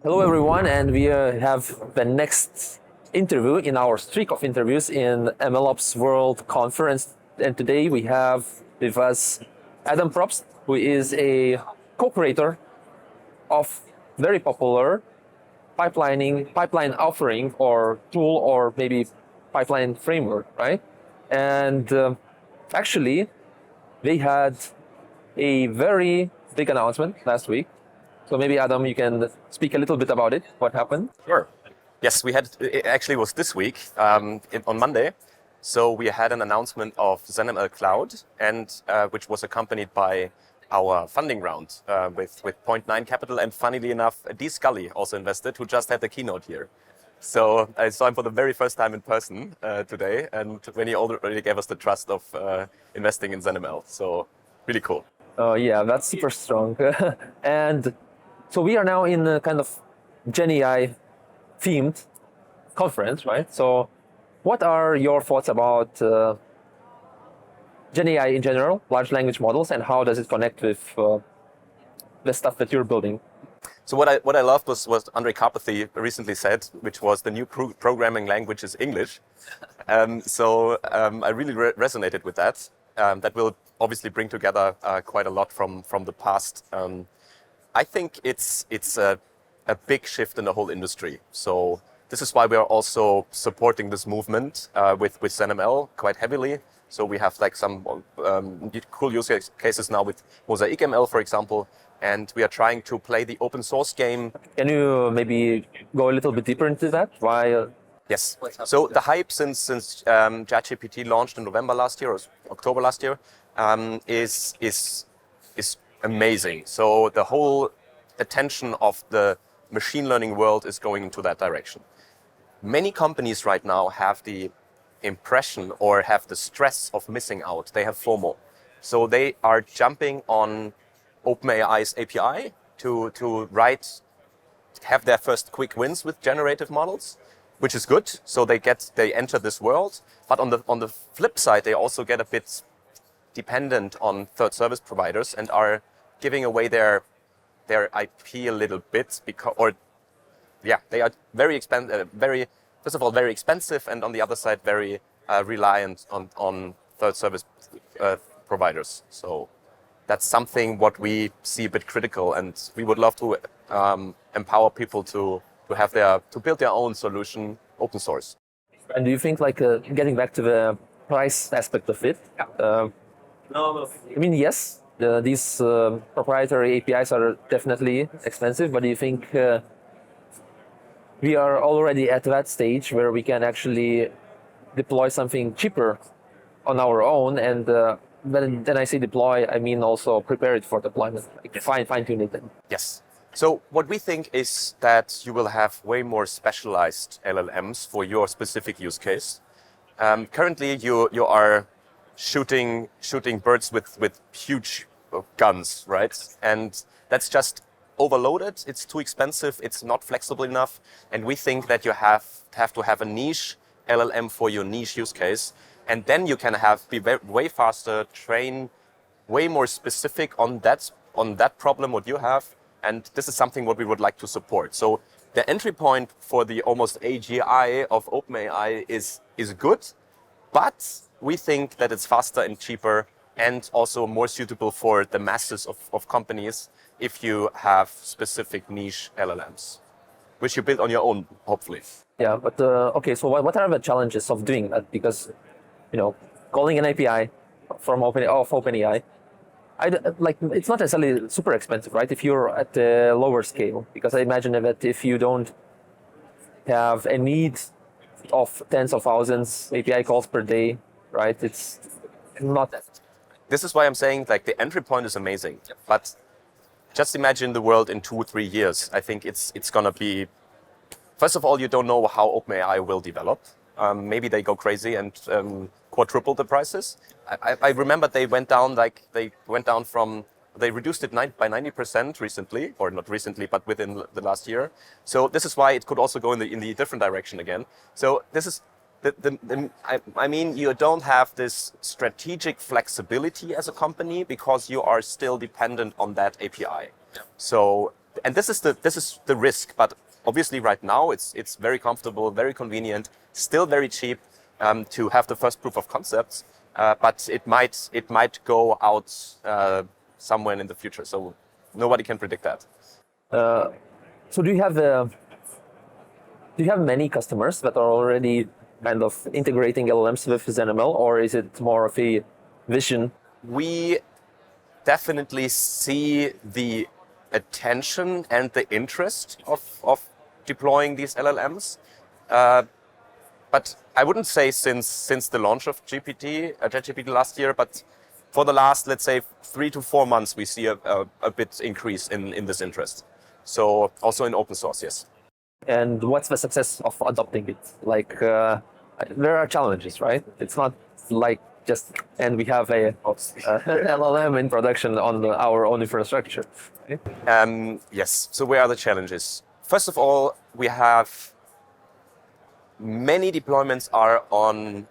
Hello, everyone, and we have the next interview in our streak of interviews in MLOps World Conference. And today we have with us Adam Probst, who is a co-creator of very popular pipeline offering or tool or maybe pipeline framework, right? And actually, they had a very big announcement last week. So maybe Adam, you can speak a little bit about it. What happened? Sure. Yes, it actually was this week on Monday. So we had an announcement of ZenML Cloud, and which was accompanied by our funding round with Point Nine Capital, and funnily enough, D. Scully also invested, who just had the keynote here. So I saw him for the very first time in person today, and when he already gave us the trust of investing in ZenML. So really cool. Oh yeah, that's super strong. And so we are now in a kind of GenAI themed conference, right? So what are your thoughts about GenAI in general, large language models, and how does it connect with the stuff that you're building? So what I loved was what Andre Karpathy recently said, which was the new programming language is English. I really resonated with that. That will obviously bring together quite a lot from the past. I think it's a big shift in the whole industry. So this is why we are also supporting this movement with ZenML quite heavily. So we have like some cool use cases now with Mosaic ML, for example, and we are trying to play the open source game. Can you maybe go a little bit deeper into that? Why? Yes. So the hype since ChatGPT launched in November last year or October last year is amazing. So the whole attention of the machine learning world is going into that direction. Many companies right now have the impression or have the stress of missing out. They have FOMO. So they are jumping on OpenAI's API to have their first quick wins with generative models, which is good. So they enter this world. But on the flip side, they also get a bit dependent on third service providers and are giving away their IP a little bit they are very expensive, first of all, very expensive, and on the other side, very reliant on third service providers. So that's something what we see a bit critical, and we would love to empower people to build their own solution open source. And do you think, like, getting back to the price aspect of it? I mean, yes, these proprietary APIs are definitely expensive, but do you think we are already at that stage where we can actually deploy something cheaper on our own? And then I say deploy, I mean also prepare it for deployment, like fine-tune it. Yes. So what we think is that you will have way more specialized LLMs for your specific use case. Currently, you are shooting birds with huge guns, right? And that's just overloaded. It's too expensive. It's not flexible enough. And we think that you have to have a niche LLM for your niche use case, and then you can be way faster, train way more specific on that problem what you have. And this is something what we would like to support. So the entry point for the almost AGI of OpenAI is good, but we think that it's faster and cheaper and also more suitable for the masses of companies if you have specific niche LLMs, which you build on your own, hopefully. Yeah, but okay, so what are the challenges of doing that? Because, calling an API from OpenAI, it's not necessarily super expensive, right? If you're at a lower scale, because I imagine that if you don't have a need of tens of thousands API calls per day, right? It's not that. This is why I'm saying like the entry point is amazing, but just imagine the world in 2 or 3 years. I think it's gonna be. First of all, you don't know how OpenAI will develop. Maybe they go crazy and quadruple the prices. I remember they reduced it by 90% recently, or not recently, but within the last year. So this is why it could also go in the different direction again. So this is I mean, you don't have this strategic flexibility as a company because you are still dependent on that API. So and this is the risk. But obviously, right now it's very comfortable, very convenient, still very cheap to have the first proof of concepts. But it might go out somewhere in the future. So nobody can predict that. So do you have many customers that are already kind of integrating LLMs with ZenML, or is it more of a vision? We definitely see the attention and the interest of deploying these LLMs. But I wouldn't say since the launch of ChatGPT last year, but for the last, let's say, 3 to 4 months, we see a bit increase in this interest. So also in open source, yes. And what's the success of adopting it? Like, there are challenges, right? It's not like just, and we have a LLM in production on our own infrastructure. Right? Yes. So where are the challenges? First of all, we have many deployments are on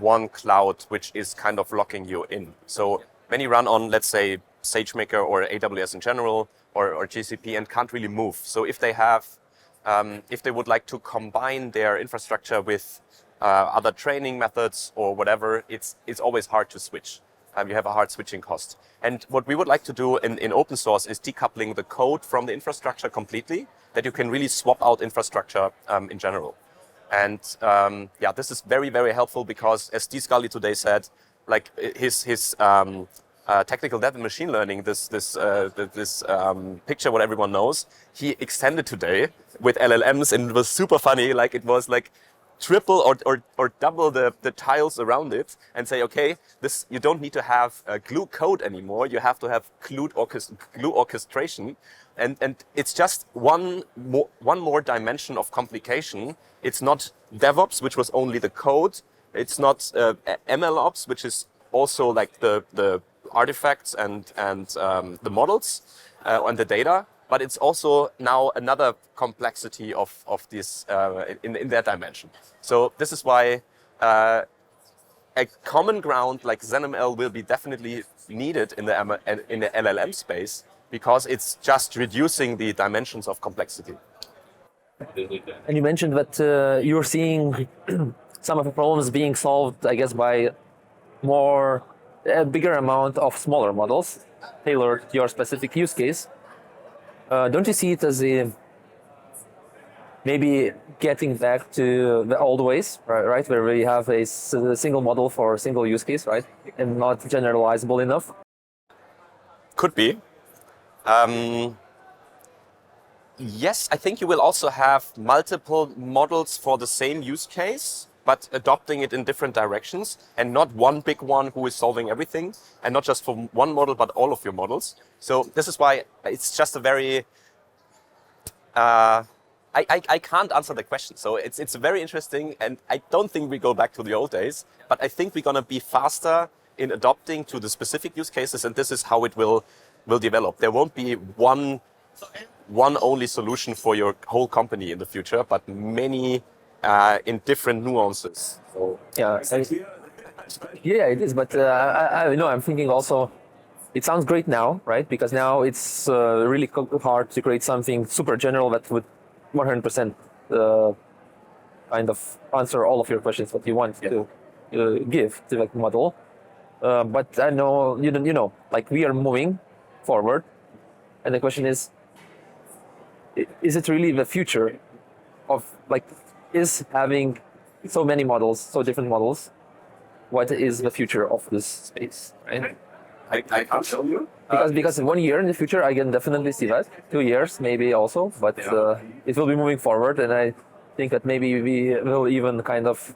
one cloud, which is kind of locking you in. So many run on, let's say, SageMaker or AWS in general, or GCP, and can't really move. So if they have, if they would like to combine their infrastructure with other training methods or whatever, it's always hard to switch. You have a hard switching cost. And what we would like to do in open source is decoupling the code from the infrastructure completely, that you can really swap out infrastructure in general. And yeah, this is very, very helpful because, as Steve Scully today said, like his technical depth in machine learning, this picture what everyone knows, he extended today with LLMs, and it was super funny. Like it was like triple or double the tiles around it, and say, okay, this, you don't need to have glue code anymore. You have to have glue orchestration, and it's just one more dimension of complication. It's not DevOps, which was only the code. It's not MLOps, which is also like the artifacts and the models and the data. But it's also now another complexity of this in that dimension. So this is why a common ground like ZenML will be definitely needed in the LLM space, because it's just reducing the dimensions of complexity. And you mentioned that you're seeing some of the problems being solved, I guess, by a bigger amount of smaller models tailored to your specific use case. Don't you see it as maybe getting back to the old ways, right? Where we have a single model for a single use case, right? And not generalizable enough? Could be. Yes, I think you will also have multiple models for the same use case, but adopting it in different directions, and not one big one who is solving everything, and not just for one model, but all of your models. So this is why it's just a very, I can't answer the question. So it's very interesting, and I don't think we go back to the old days, but I think we're gonna be faster in adopting to the specific use cases, and this is how it will develop. There won't be one only solution for your whole company in the future, but many in different nuances. So, yeah, it is. But I know I'm thinking also, it sounds great now, right? Because now it's really hard to create something super general that would 100% kind of answer all of your questions what you want to give to the model. But I know you know, like we are moving forward, and the question is it really the future of like? Is having so many models, so different models, what is the future of this space, right? I can't tell you. Because 1 year in the future, I can definitely see that. 2 years, maybe also, but it will be moving forward, and I think that maybe we will even kind of,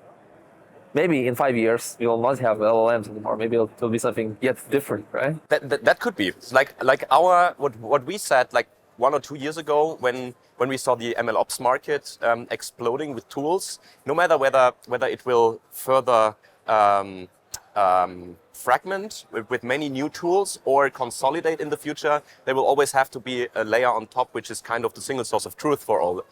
maybe in 5 years, we will not have LLMs anymore. Maybe it will be something yet different, right? That could be. Like our, what we said, like 1 or 2 years ago, when we saw the MLOps market exploding with tools, no matter whether it will further fragment with many new tools or consolidate in the future, there will always have to be a layer on top, which is kind of the single source of truth for all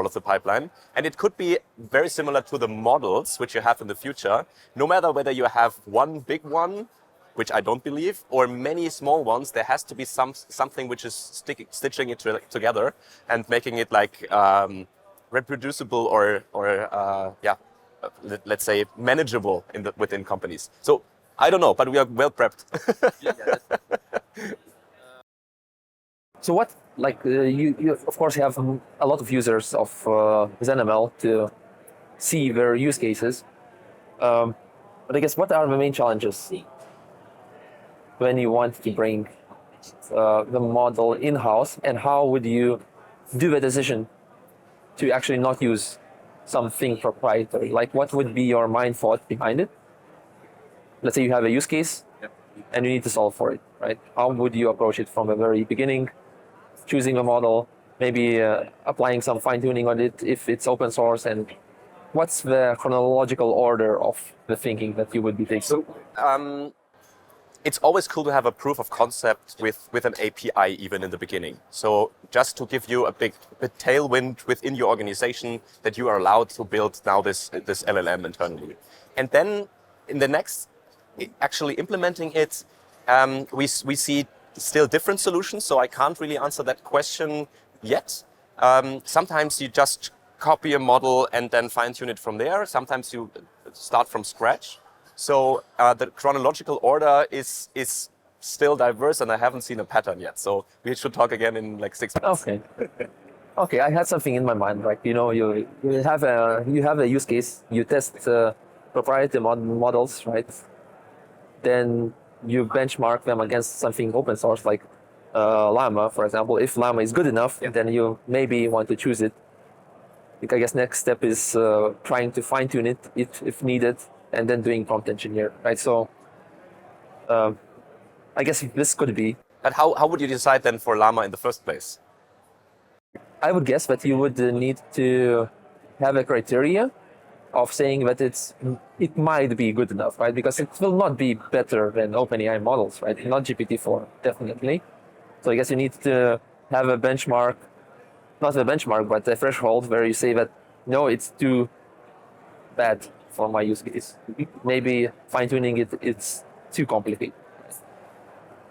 of the pipeline. And it could be very similar to the models which you have in the future. No matter whether you have one big one which I don't believe, or many small ones. There has to be something which is stitching it together and making it like reproducible or let's say manageable within companies. So I don't know, but we are well prepped. So what, like you of course have a lot of users of ZenML to see their use cases. But I guess what are the main challenges when you want to bring the model in-house, and how would you do the decision to actually not use something proprietary? Like what would be your mind thought behind it? Let's say you have a use case and you need to solve for it, right? How would you approach it from the very beginning? Choosing a model, maybe applying some fine-tuning on it if it's open source, and what's the chronological order of the thinking that you would be taking? So it's always cool to have a proof of concept with an API even in the beginning. So just to give you a big tailwind within your organization that you are allowed to build now this LLM internally. And then in the next, actually implementing it, we see still different solutions. So I can't really answer that question yet. Sometimes you just copy a model and then fine-tune it from there. Sometimes you start from scratch. So the chronological order is still diverse, and I haven't seen a pattern yet. So we should talk again in like 6 months. Okay. Okay, I had something in my mind. Like you have a use case. You test proprietary models, right? Then you benchmark them against something open source like Llama, for example. If Llama is good enough, then you maybe want to choose it. I guess next step is trying to fine-tune it if needed, and then doing prompt engineer, right? So I guess this could be. But how would you decide then for Llama in the first place? I would guess that you would need to have a criteria of saying that it might be good enough, right? Because it will not be better than OpenAI models, right? Not GPT-4, definitely. So I guess you need to have a benchmark, not a benchmark, but a threshold where you say that, no, it's too bad for my use case. Maybe fine-tuning it's too complicated.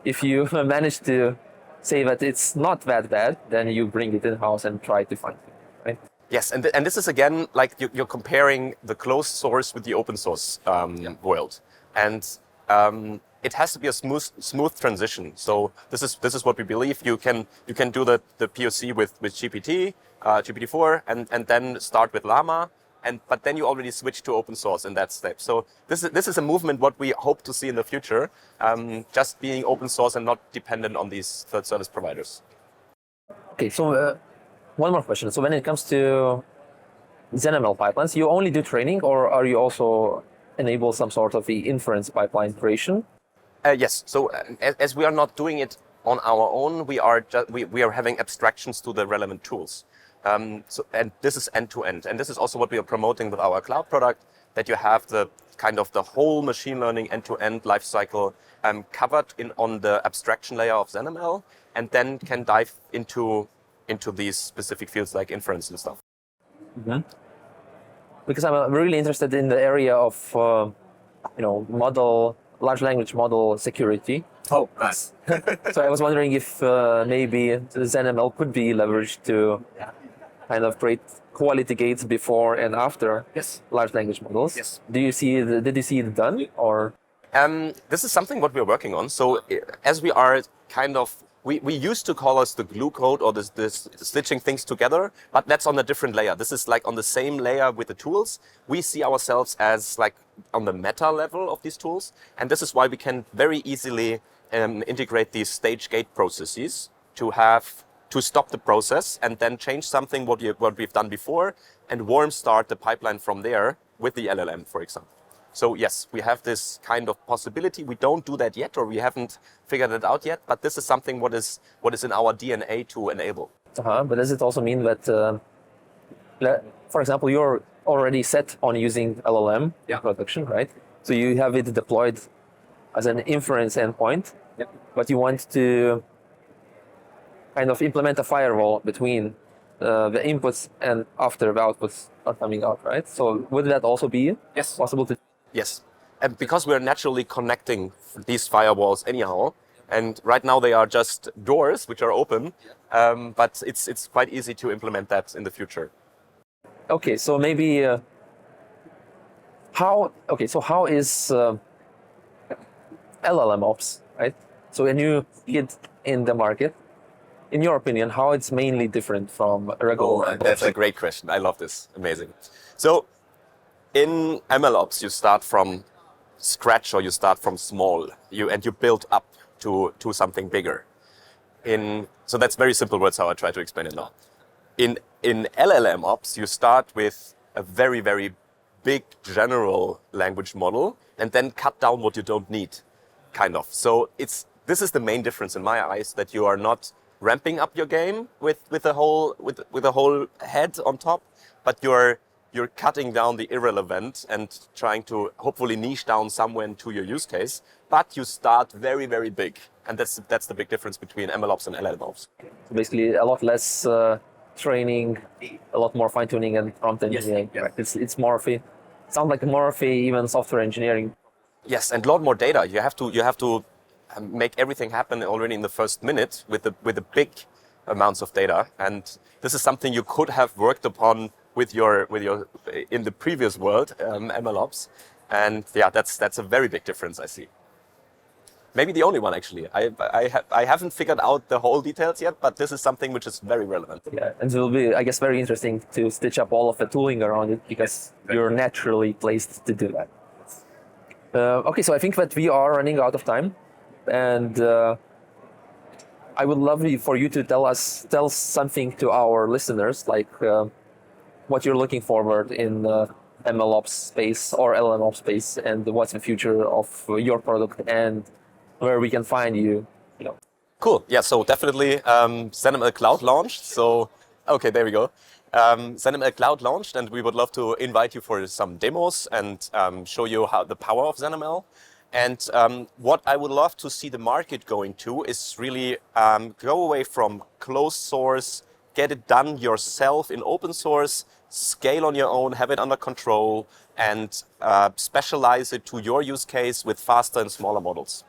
If you manage to say that it's not that bad, then you bring it in-house and try to fine-tune it, right? Yes, and this is again like you're comparing the closed source with the open source world, and it has to be a smooth transition. So this is what we believe. You can do the POC with GPT-4 and then start with Llama, but then you already switch to open source in that step. So this is a movement what we hope to see in the future, just being open source and not dependent on these third service providers. Okay, so one more question. So when it comes to ZenML pipelines, you only do training, or are you also enable some sort of the inference pipeline creation? Yes. So as we are not doing it on our own, we are having abstractions to the relevant tools. And this is end to end, and this is also what we are promoting with our cloud product. That you have the kind of the whole machine learning end to end lifecycle covered on the abstraction layer of ZenML, and then can dive into these specific fields like inference and stuff. Mm-hmm. Because I'm really interested in the area of large language model security. Oh, nice. So I was wondering if maybe ZenML could be leveraged to kind of create quality gates before and after large language models. Yes. Did you see it done, or? This is something what we're working on. So as we are kind of, we used to call us the glue code or this stitching things together, but that's on a different layer. This is like on the same layer with the tools. We see ourselves as like on the meta level of these tools. And this is why we can very easily integrate these stage gate processes to stop the process and then change something what we've done before and warm start the pipeline from there with the LLM, for example. So yes, we have this kind of possibility. We don't do that yet, or we haven't figured it out yet, but this is something what is in our DNA to enable. But does it also mean that, for example, you're already set on using LLM in production, right? So you have it deployed as an inference endpoint, but you want to kind of implement a firewall between the inputs and after the outputs are coming out, right? So would that also be possible to? Yes. and because we're naturally connecting these firewalls anyhow, and right now they are just doors which are open, but it's quite easy to implement that in the future. Okay, so maybe how is LLMOps, right? So a new hit in the market. In your opinion, how it's mainly different from regular? Oh, that's a great question. I love this. Amazing. So in MLOps, you start from scratch or you start from small. You build up to something bigger. So that's very simple words how I try to explain it now. In LLMOps, you start with a very, very big general language model and then cut down what you don't need, kind of. So this is the main difference in my eyes, that you are not ramping up your game with a whole head on top, but you're cutting down the irrelevant and trying to hopefully niche down somewhere into your use case, but you start very, very big. And that's the big difference between MLOps and LLMOps. So basically a lot less training, a lot more fine-tuning and prompt engineering. Yes. Right? It's more of a, sounds like more of a even software engineering. Yes, and a lot more data. You have to make everything happen already in the first minute with the big amounts of data. And this is something you could have worked upon with your in the previous world, MLOps. And yeah, that's a very big difference I see. Maybe the only one, actually. I haven't figured out the whole details yet, but this is something which is very relevant. Yeah, and it will be, I guess, very interesting to stitch up all of the tooling around it, because you're naturally placed to do that. Okay, so I think that we are running out of time, and I would love for you to tell something to our listeners, like what you're looking forward in MLOps space or LLMOps space, and what's the future of your product and where we can find you. Cool. Yeah, so definitely ZenML Cloud launched. So, okay, there we go. ZenML Cloud launched, and we would love to invite you for some demos and show you how the power of ZenML. And what I would love to see the market going to is really go away from closed source, get it done yourself in open source, scale on your own, have it under control, and specialize it to your use case with faster and smaller models.